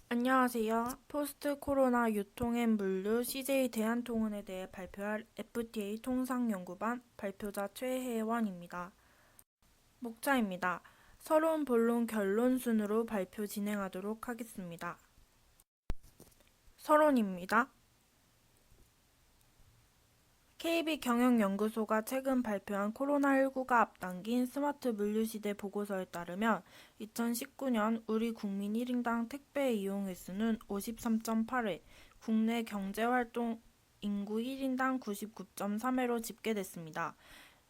안녕하세요. 포스트 코로나 유통 앤 물류 CJ 대한통운에 대해 발표할 FTA 통상연구반 발표자 최혜원입니다. 목차입니다. 서론, 본론, 결론 순으로 발표 진행하도록 하겠습니다. 서론입니다. KB경영연구소가 최근 발표한 코로나19가 앞당긴 스마트 물류시대 보고서에 따르면 2019년 우리 국민 1인당 택배 이용 횟수는 53.8회, 국내 경제활동 인구 1인당 99.3회로 집계됐습니다.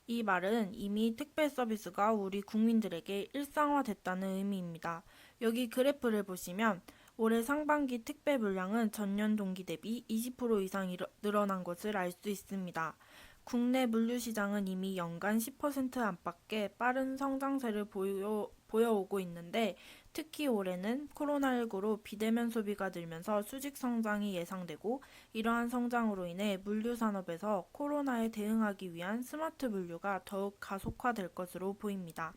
이 말은 이미 택배 서비스가 우리 국민들에게 일상화됐다는 의미입니다. 여기 그래프를 보시면 올해 상반기 택배 물량은 전년 동기 대비 20% 이상 늘어난 것을 알 수 있습니다. 국내 물류 시장은 이미 연간 10% 안팎의 빠른 성장세를 보여오고 있는데 특히 올해는 코로나19로 비대면 소비가 늘면서 수직 성장이 예상되고 이러한 성장으로 인해 물류 산업에서 코로나에 대응하기 위한 스마트 물류가 더욱 가속화될 것으로 보입니다.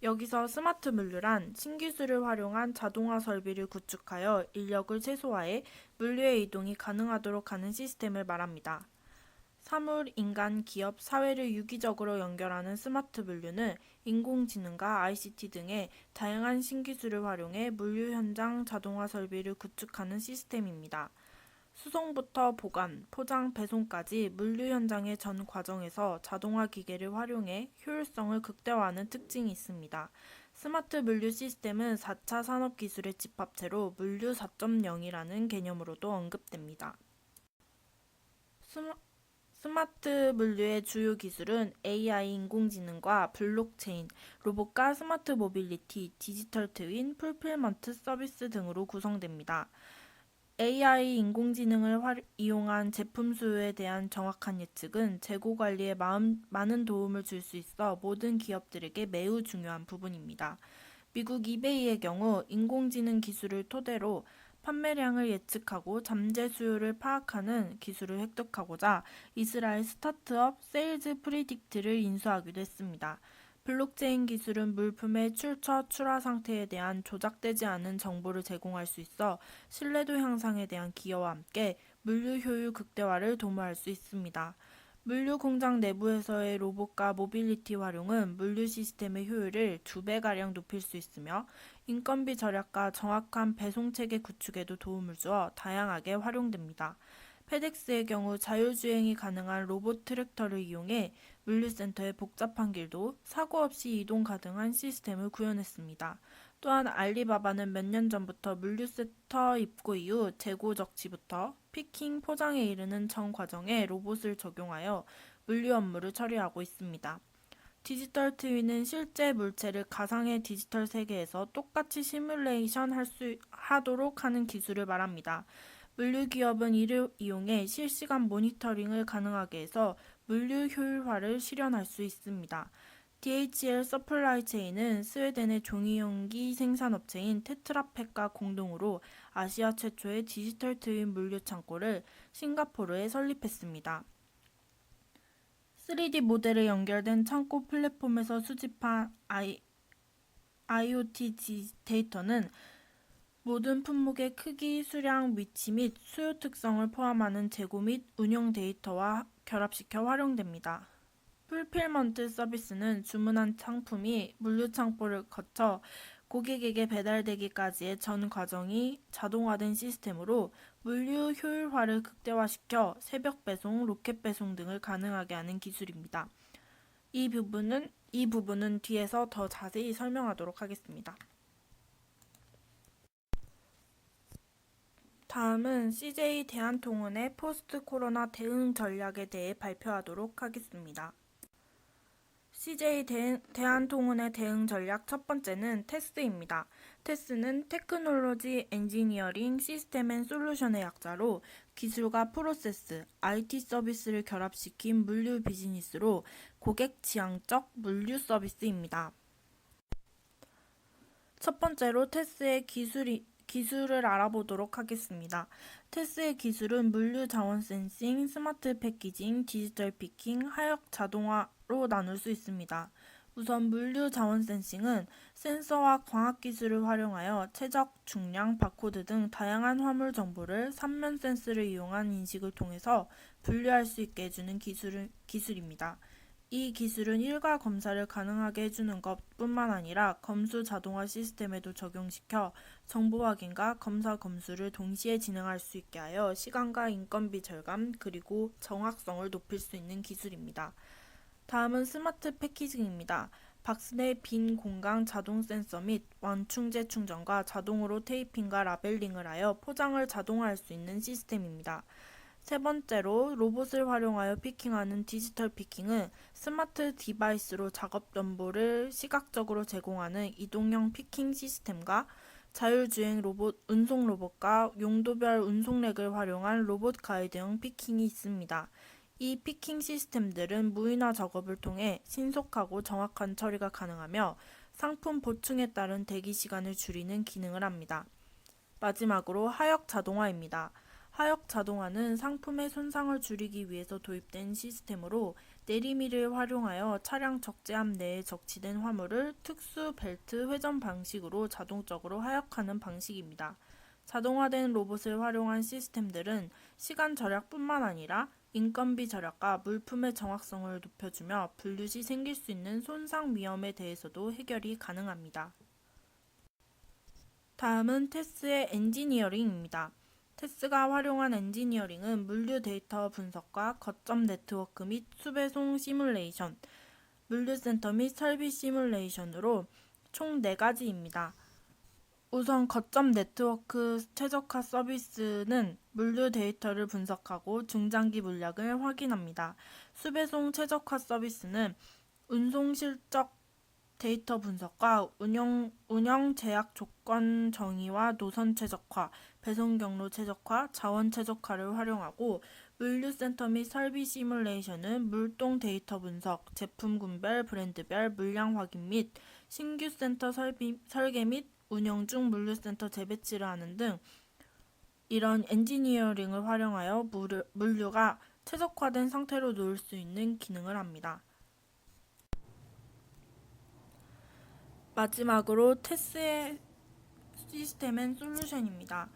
여기서 스마트 물류란 신기술을 활용한 자동화 설비를 구축하여 인력을 최소화해 물류의 이동이 가능하도록 하는 시스템을 말합니다. 사물, 인간, 기업, 사회를 유기적으로 연결하는 스마트 물류는 인공지능과 ICT 등의 다양한 신기술을 활용해 물류 현장 자동화 설비를 구축하는 시스템입니다. 수송부터 보관, 포장, 배송까지 물류 현장의 전 과정에서 자동화 기계를 활용해 효율성을 극대화하는 특징이 있습니다. 스마트 물류 시스템은 4차 산업기술의 집합체로 물류 4.0이라는 개념으로도 언급됩니다. 스마트 물류의 주요 기술은 AI 인공지능과 블록체인, 로봇과 스마트 모빌리티, 디지털 트윈, 풀필먼트 서비스 등으로 구성됩니다. AI 인공지능을 이용한 제품 수요에 대한 정확한 예측은 재고 관리에 많은 도움을 줄 수 있어 모든 기업들에게 매우 중요한 부분입니다. 미국 이베이의 경우 인공지능 기술을 토대로 판매량을 예측하고 잠재 수요를 파악하는 기술을 획득하고자 이스라엘 스타트업 세일즈 프리딕트를 인수하기도 했습니다. 블록체인 기술은 물품의 출처, 출하 상태에 대한 조작되지 않은 정보를 제공할 수 있어 신뢰도 향상에 대한 기여와 함께 물류 효율 극대화를 도모할 수 있습니다. 물류 공장 내부에서의 로봇과 모빌리티 활용은 물류 시스템의 효율을 2배가량 높일 수 있으며 인건비 절약과 정확한 배송 체계 구축에도 도움을 주어 다양하게 활용됩니다. 페덱스의 경우 자율주행이 가능한 로봇 트랙터를 이용해 물류센터의 복잡한 길도 사고 없이 이동 가능한 시스템을 구현했습니다. 또한 알리바바는 몇 년 전부터 물류센터 입고 이후 재고 적치부터 피킹, 포장에 이르는 전 과정에 로봇을 적용하여 물류 업무를 처리하고 있습니다. 디지털 트윈은 실제 물체를 가상의 디지털 세계에서 똑같이 시뮬레이션 하도록 하는 기술을 말합니다. 물류기업은 이를 이용해 실시간 모니터링을 가능하게 해서 물류 효율화를 실현할 수 있습니다. DHL 서플라이 체인은 스웨덴의 종이용기 생산업체인 테트라팩과 공동으로 아시아 최초의 디지털 트윈 물류 창고를 싱가포르에 설립했습니다. 3D 모델에 연결된 창고 플랫폼에서 수집한 IoT 데이터는 모든 품목의 크기, 수량, 위치 및 수요 특성을 포함하는 재고 및 운용 데이터와 결합시켜 활용됩니다. 풀필먼트 서비스는 주문한 상품이 물류창고를 거쳐 고객에게 배달되기까지의 전 과정이 자동화된 시스템으로 물류 효율화를 극대화시켜 새벽 배송, 로켓 배송 등을 가능하게 하는 기술입니다. 이 부분은 뒤에서 더 자세히 설명하도록 하겠습니다. 다음은 CJ 대한통운의 포스트 코로나 대응 전략에 대해 발표하도록 하겠습니다. CJ 대한통운의 대응 전략 첫 번째는 테스입니다. 테스는 테크놀로지 엔지니어링 시스템 앤 솔루션의 약자로 기술과 프로세스, IT 서비스를 결합시킨 물류 비즈니스로 고객 지향적 물류 서비스입니다. 첫 번째로 테스의 기술을 알아보도록 하겠습니다. 테스의 기술은 물류 자원 센싱, 스마트 패키징, 디지털 피킹, 하역 자동화로 나눌 수 있습니다. 우선 물류 자원 센싱은 센서와 광학 기술을 활용하여 최적, 중량, 바코드 등 다양한 화물 정보를 삼면 센스를 이용한 인식을 통해서 분류할 수 있게 해주는 기술입니다. 이 기술은 일괄 검사를 가능하게 해주는 것뿐만 아니라 검수 자동화 시스템에도 적용시켜 정보 확인과 검사 검수를 동시에 진행할 수 있게 하여 시간과 인건비 절감 그리고 정확성을 높일 수 있는 기술입니다. 다음은 스마트 패키징입니다. 박스 내 빈 공간 자동 센서 및 완충제 충전과 자동으로 테이핑과 라벨링을 하여 포장을 자동화할 수 있는 시스템입니다. 세 번째로 로봇을 활용하여 피킹하는 디지털 피킹은 스마트 디바이스로 작업 정보를 시각적으로 제공하는 이동형 피킹 시스템과 자율주행 로봇, 운송 로봇과 용도별 운송렉을 활용한 로봇 가이드형 피킹이 있습니다. 이 피킹 시스템들은 무인화 작업을 통해 신속하고 정확한 처리가 가능하며 상품 보충에 따른 대기 시간을 줄이는 기능을 합니다. 마지막으로 하역 자동화입니다. 하역 자동화는 상품의 손상을 줄이기 위해서 도입된 시스템으로 내리미를 활용하여 차량 적재함 내에 적치된 화물을 특수 벨트 회전 방식으로 자동적으로 하역하는 방식입니다. 자동화된 로봇을 활용한 시스템들은 시간 절약뿐만 아니라 인건비 절약과 물품의 정확성을 높여주며 분류 시 생길 수 있는 손상 위험에 대해서도 해결이 가능합니다. 다음은 테스의 엔지니어링입니다. 테스가 활용한 엔지니어링은 물류 데이터 분석과 거점 네트워크 및 수배송 시뮬레이션, 물류센터 및 설비 시뮬레이션으로 총 4가지입니다. 우선 거점 네트워크 최적화 서비스는 물류 데이터를 분석하고 중장기 물량을 확인합니다. 수배송 최적화 서비스는 운송 실적 데이터 분석과 운영 제약 조건 정의와 노선 최적화, 배송 경로 최적화, 자원 최적화를 활용하고 물류센터 및 설비 시뮬레이션은 물동 데이터 분석, 제품 군별, 브랜드별 물량 확인 및 신규 센터 설계 및 운영 중 물류센터 재배치를 하는 등 이런 엔지니어링을 활용하여 물류가 최적화된 상태로 놓을 수 있는 기능을 합니다. 마지막으로 테스의 시스템 앤 솔루션입니다.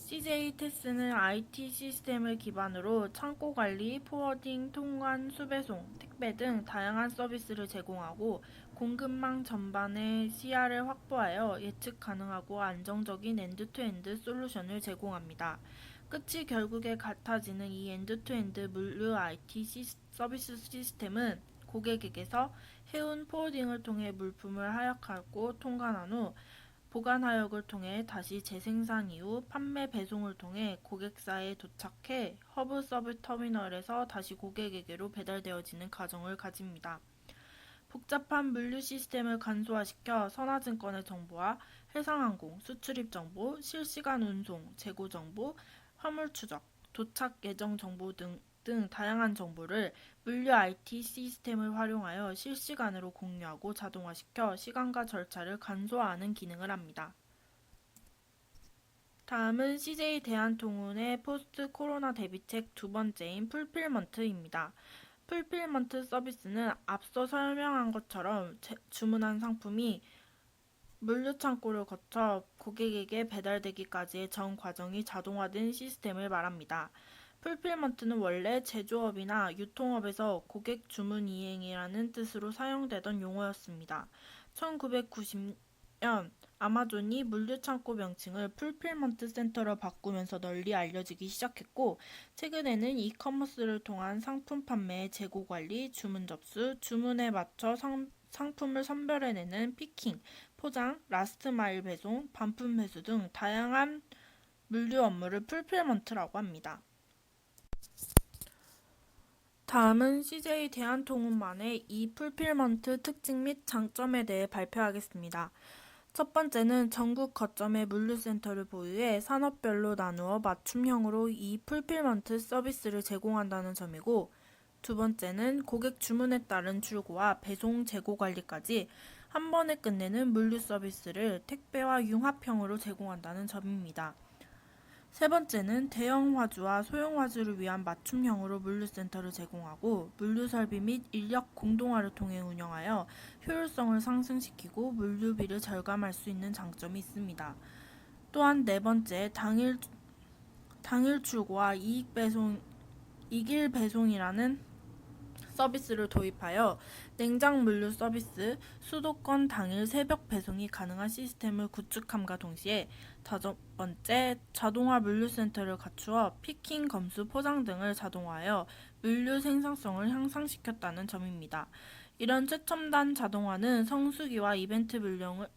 CJ 테스는 IT 시스템을 기반으로 창고 관리, 포워딩, 통관, 수배송, 택배 등 다양한 서비스를 제공하고 공급망 전반의 시야를 확보하여 예측 가능하고 안정적인 엔드투엔드 솔루션을 제공합니다. 끝이 결국에 같아지는 이 엔드투엔드 물류 IT 서비스 시스템은 고객에게서 해운 포워딩을 통해 물품을 하역하고 통관한 후 보관 하역을 통해 다시 재생산 이후 판매 배송을 통해 고객사에 도착해 허브 서브 터미널에서 다시 고객에게로 배달되어지는 과정을 가집니다. 복잡한 물류 시스템을 간소화시켜 선화증권의 정보와 해상항공, 수출입 정보, 실시간 운송, 재고 정보, 화물 추적, 도착 예정 정보 등 다양한 정보를 물류 IT 시스템을 활용하여 실시간으로 공유하고 자동화시켜 시간과 절차를 간소화하는 기능을 합니다. 다음은 CJ 대한통운의 포스트 코로나 대비책 두 번째인 풀필먼트입니다. 풀필먼트 서비스는 앞서 설명한 것처럼 주문한 상품이 물류 창고를 거쳐 고객에게 배달되기까지의 전 과정이 자동화된 시스템을 말합니다. 풀필먼트는 원래 제조업이나 유통업에서 고객 주문 이행이라는 뜻으로 사용되던 용어였습니다. 1990년 아마존이 물류창고 명칭을 풀필먼트 센터로 바꾸면서 널리 알려지기 시작했고 최근에는 이커머스를 통한 상품 판매, 재고 관리, 주문 접수, 주문에 맞춰 상품을 선별해내는 피킹, 포장, 라스트 마일 배송, 반품 회수 등 다양한 물류 업무를 풀필먼트라고 합니다. 다음은 CJ 대한통운만의 이 풀필먼트 특징 및 장점에 대해 발표하겠습니다. 첫 번째는 전국 거점의 물류센터를 보유해 산업별로 나누어 맞춤형으로 이 풀필먼트 서비스를 제공한다는 점이고, 두 번째는 고객 주문에 따른 출고와 배송 재고 관리까지 한 번에 끝내는 물류 서비스를 택배와 융합형으로 제공한다는 점입니다. 세 번째는 대형 화주와 소형 화주를 위한 맞춤형으로 물류센터를 제공하고 물류 설비 및 인력 공동화를 통해 운영하여 효율성을 상승시키고 물류비를 절감할 수 있는 장점이 있습니다. 또한 네 번째, 당일 출고와 이길 배송이라는 서비스를 도입하여 냉장 물류 서비스, 수도권 당일 새벽 배송이 가능한 시스템을 구축함과 동시에 다섯 번째, 자동화 물류센터를 갖추어 피킹, 검수, 포장 등을 자동화하여 물류 생산성을 향상시켰다는 점입니다. 이런 최첨단 자동화는 성수기와 이벤트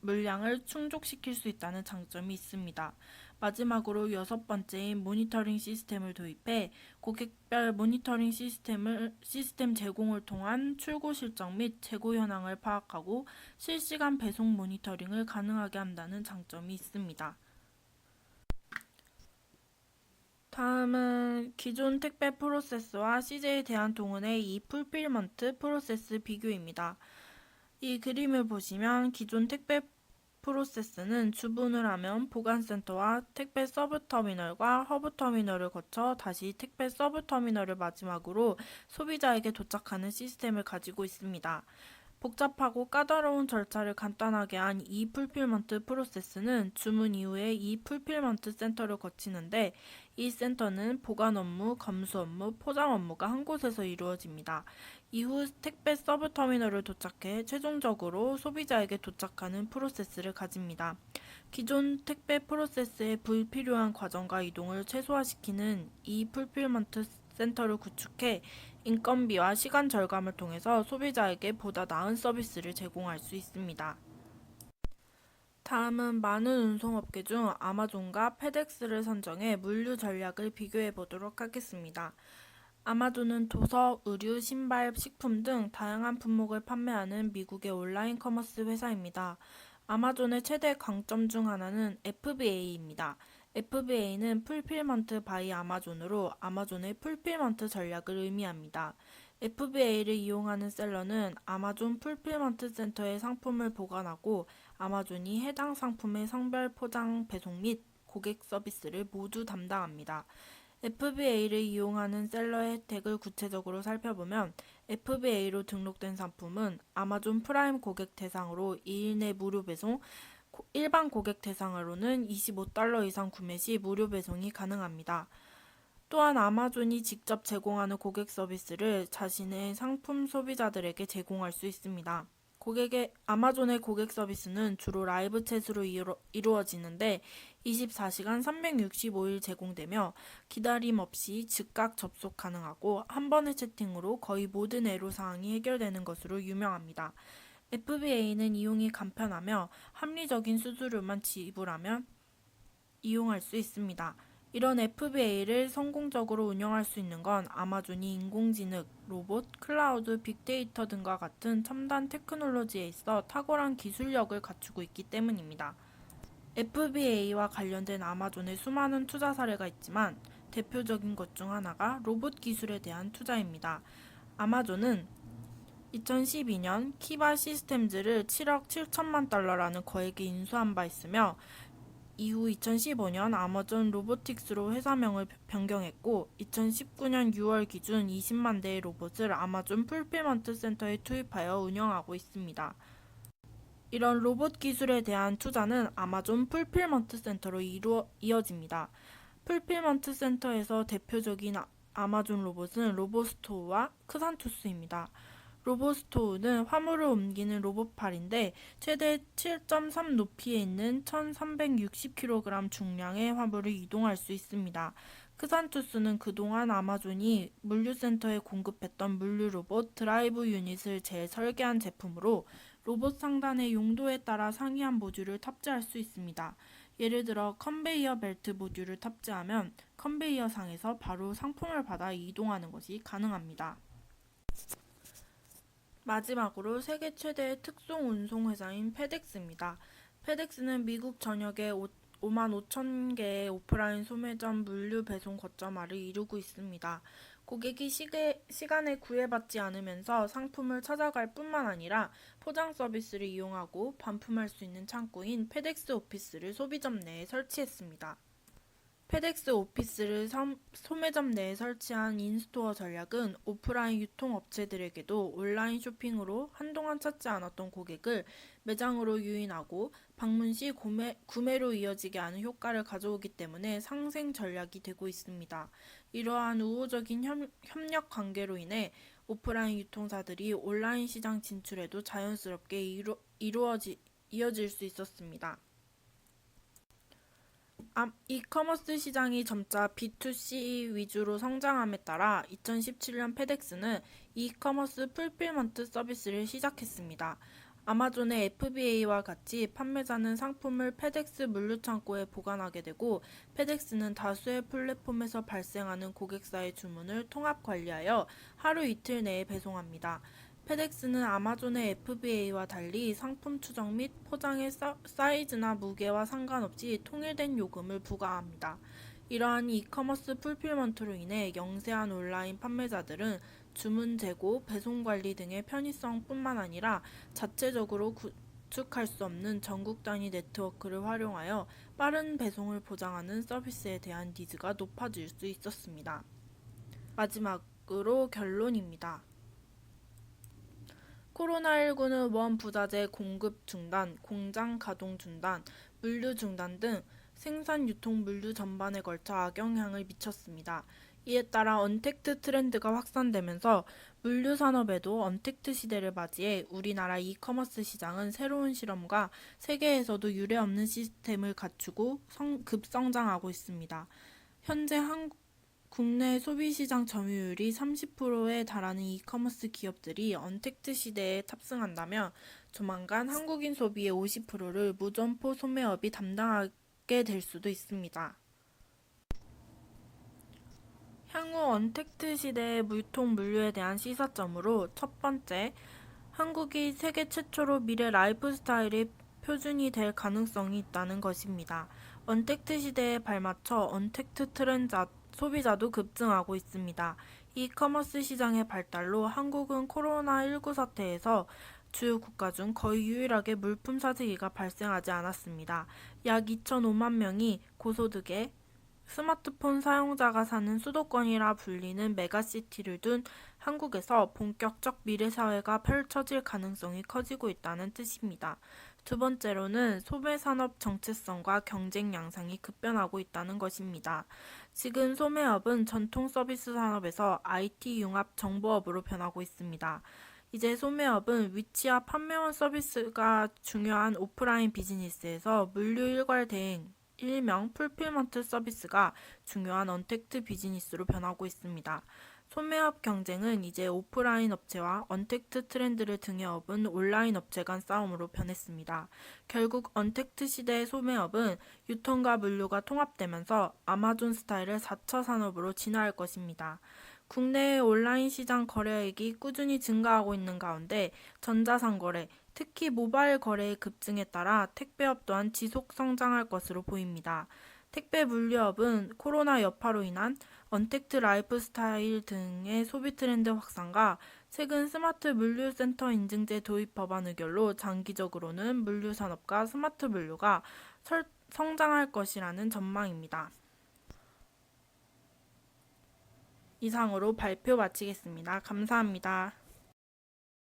물량을 충족시킬 수 있다는 장점이 있습니다. 마지막으로 여섯 번째인 모니터링 시스템을 도입해 고객별 모니터링 시스템 제공을 통한 출고 실적 및 재고 현황을 파악하고 실시간 배송 모니터링을 가능하게 한다는 장점이 있습니다. 다음은 기존 택배 프로세스와 CJ 대한통운의 이 풀필먼트 프로세스 비교입니다. 이 그림을 보시면 기존 택배 프로세스는 주문을 하면 보관센터와 택배 서브터미널과 허브터미널을 거쳐 다시 택배 서브터미널을 마지막으로 소비자에게 도착하는 시스템을 가지고 있습니다. 복잡하고 까다로운 절차를 간단하게 한 이 풀필먼트 프로세스는 주문 이후에 이 풀필먼트 센터를 거치는데 이 센터는 보관 업무, 검수 업무, 포장 업무가 한 곳에서 이루어집니다. 이후 택배 서브터미널을 도착해 최종적으로 소비자에게 도착하는 프로세스를 가집니다. 기존 택배 프로세스의 불필요한 과정과 이동을 최소화시키는 이 풀필먼트 센터를 구축해 인건비와 시간 절감을 통해서 소비자에게 보다 나은 서비스를 제공할 수 있습니다. 다음은 많은 운송업계 중 아마존과 페덱스를 선정해 물류 전략을 비교해 보도록 하겠습니다. 아마존은 도서, 의류, 신발, 식품 등 다양한 품목을 판매하는 미국의 온라인 커머스 회사입니다. 아마존의 최대 강점 중 하나는 FBA입니다. FBA는 풀필먼트 바이 아마존으로 아마존의 풀필먼트 전략을 의미합니다. FBA를 이용하는 셀러는 아마존 풀필먼트 센터에 상품을 보관하고 아마존이 해당 상품의 성별 포장, 배송 및 고객 서비스를 모두 담당합니다. FBA를 이용하는 셀러의 혜택을 구체적으로 살펴보면 FBA로 등록된 상품은 아마존 프라임 고객 대상으로 2일 내 무료 배송, 일반 고객 대상으로는 $25 이상 구매 시 무료 배송이 가능합니다. 또한 아마존이 직접 제공하는 고객 서비스를 자신의 상품 소비자들에게 제공할 수 있습니다. 아마존의 고객 서비스는 주로 라이브 챗으로 이루어지는데 24시간 365일 제공되며 기다림 없이 즉각 접속 가능하고 한 번의 채팅으로 거의 모든 애로사항이 해결되는 것으로 유명합니다. FBA는 이용이 간편하며 합리적인 수수료만 지불하면 이용할 수 있습니다. 이런 FBA를 성공적으로 운영할 수 있는 건 아마존이 인공지능, 로봇, 클라우드, 빅데이터 등과 같은 첨단 테크놀로지에 있어 탁월한 기술력을 갖추고 있기 때문입니다. FBA와 관련된 아마존의 수많은 투자 사례가 있지만 대표적인 것 중 하나가 로봇 기술에 대한 투자입니다. 아마존은 2012년 키바 시스템즈를 7억 7천만 달러라는 거액에 인수한 바 있으며 이후 2015년 아마존 로보틱스로 회사명을 변경했고 2019년 6월 기준 20만 대의 로봇을 아마존 풀필먼트 센터에 투입하여 운영하고 있습니다. 이런 로봇 기술에 대한 투자는 아마존 풀필먼트 센터로 이어집니다. 풀필먼트 센터에서 대표적인 아마존 로봇은 로보스토어와 크산투스입니다. 로보스토어는 화물을 옮기는 로봇팔인데 최대 7.3 높이에 있는 1360kg 중량의 화물을 이동할 수 있습니다. 크산투스는 그동안 아마존이 물류센터에 공급했던 물류 로봇 드라이브 유닛을 재설계한 제품으로 로봇 상단의 용도에 따라 상이한 모듈을 탑재할 수 있습니다. 예를 들어 컨베이어 벨트 모듈을 탑재하면 컨베이어 상에서 바로 상품을 받아 이동하는 것이 가능합니다. 마지막으로 세계 최대의 특송 운송 회사인 페덱스입니다. 페덱스는 미국 전역에 5만 5천 개의 오프라인 소매점 물류 배송 거점화를 이루고 있습니다. 고객이 시간에 구애받지 않으면서 상품을 찾아갈 뿐만 아니라 포장 서비스를 이용하고 반품할 수 있는 창구인 페덱스 오피스를 소비점 내에 설치했습니다. 페덱스 오피스를 소매점 내에 설치한 인스토어 전략은 오프라인 유통업체들에게도 온라인 쇼핑으로 한동안 찾지 않았던 고객을 매장으로 유인하고 방문 시 구매로 이어지게 하는 효과를 가져오기 때문에 상생 전략이 되고 있습니다. 이러한 우호적인 협력 관계로 인해 오프라인 유통사들이 온라인 시장 진출에도 자연스럽게 이어질 수 있었습니다. 이커머스 시장이 점차 B2C 위주로 성장함에 따라 2017년 페덱스는 이커머스 풀필먼트 서비스를 시작했습니다. 아마존의 FBA와 같이 판매자는 상품을 페덱스 물류창고에 보관하게 되고 페덱스는 다수의 플랫폼에서 발생하는 고객사의 주문을 통합 관리하여 하루 이틀 내에 배송합니다. 페덱스는 아마존의 FBA와 달리 상품 추적 및 포장의 사이즈나 무게와 상관없이 통일된 요금을 부과합니다. 이러한 이커머스 풀필먼트로 인해 영세한 온라인 판매자들은 주문 재고, 배송 관리 등의 편의성뿐만 아니라 자체적으로 구축할 수 없는 전국 단위 네트워크를 활용하여 빠른 배송을 보장하는 서비스에 대한 니즈가 높아질 수 있었습니다. 마지막으로 결론입니다. 코로나19는 원부자재 공급 중단, 공장 가동 중단, 물류 중단 등 생산 유통 물류 전반에 걸쳐 악영향을 미쳤습니다. 이에 따라 언택트 트렌드가 확산되면서 물류 산업에도 언택트 시대를 맞이해 우리나라 이커머스 시장은 새로운 실험과 세계에서도 유례없는 시스템을 갖추고 급성장하고 있습니다. 현재 국내 소비시장 점유율이 30%에 달하는 이커머스 기업들이 언택트 시대에 탑승한다면 조만간 한국인 소비의 50%를 무점포 소매업이 담당하게 될 수도 있습니다. 향후 언택트 시대의 유통 물류에 대한 시사점으로 첫 번째, 한국이 세계 최초로 미래 라이프 스타일의 표준이 될 가능성이 있다는 것입니다. 언택트 시대에 발맞춰 언택트 소비자도 급증하고 있습니다. 이커머스 시장의 발달로 한국은 코로나19 사태에서 주요 국가 중 거의 유일하게 물품 사재기가 발생하지 않았습니다. 약 2,005만 명이 고소득의 스마트폰 사용자가 사는 수도권이라 불리는 메가시티를 둔 한국에서 본격적 미래사회가 펼쳐질 가능성이 커지고 있다는 뜻입니다. 두 번째로는 소매산업 정체성과 경쟁 양상이 급변하고 있다는 것입니다. 지금 소매업은 전통 서비스 산업에서 IT 융합 정보업으로 변하고 있습니다. 이제 소매업은 위치와 판매원 서비스가 중요한 오프라인 비즈니스에서 물류 일괄 대행, 일명 풀필먼트 서비스가 중요한 언택트 비즈니스로 변하고 있습니다. 소매업 경쟁은 이제 오프라인 업체와 언택트 트렌드를 등에 업은 온라인 업체 간 싸움으로 변했습니다. 결국 언택트 시대의 소매업은 유통과 물류가 통합되면서 아마존 스타일의 4차 산업으로 진화할 것입니다. 국내의 온라인 시장 거래액이 꾸준히 증가하고 있는 가운데 전자상거래, 특히 모바일 거래의 급증에 따라 택배업 또한 지속 성장할 것으로 보입니다. 택배 물류업은 코로나 여파로 인한 언택트 라이프 스타일 등의 소비 트렌드 확산과 최근 스마트 물류센터 인증제 도입 법안 의결로 장기적으로는 물류 산업과 스마트 물류가 성장할 것이라는 전망입니다. 이상으로 발표 마치겠습니다. 감사합니다.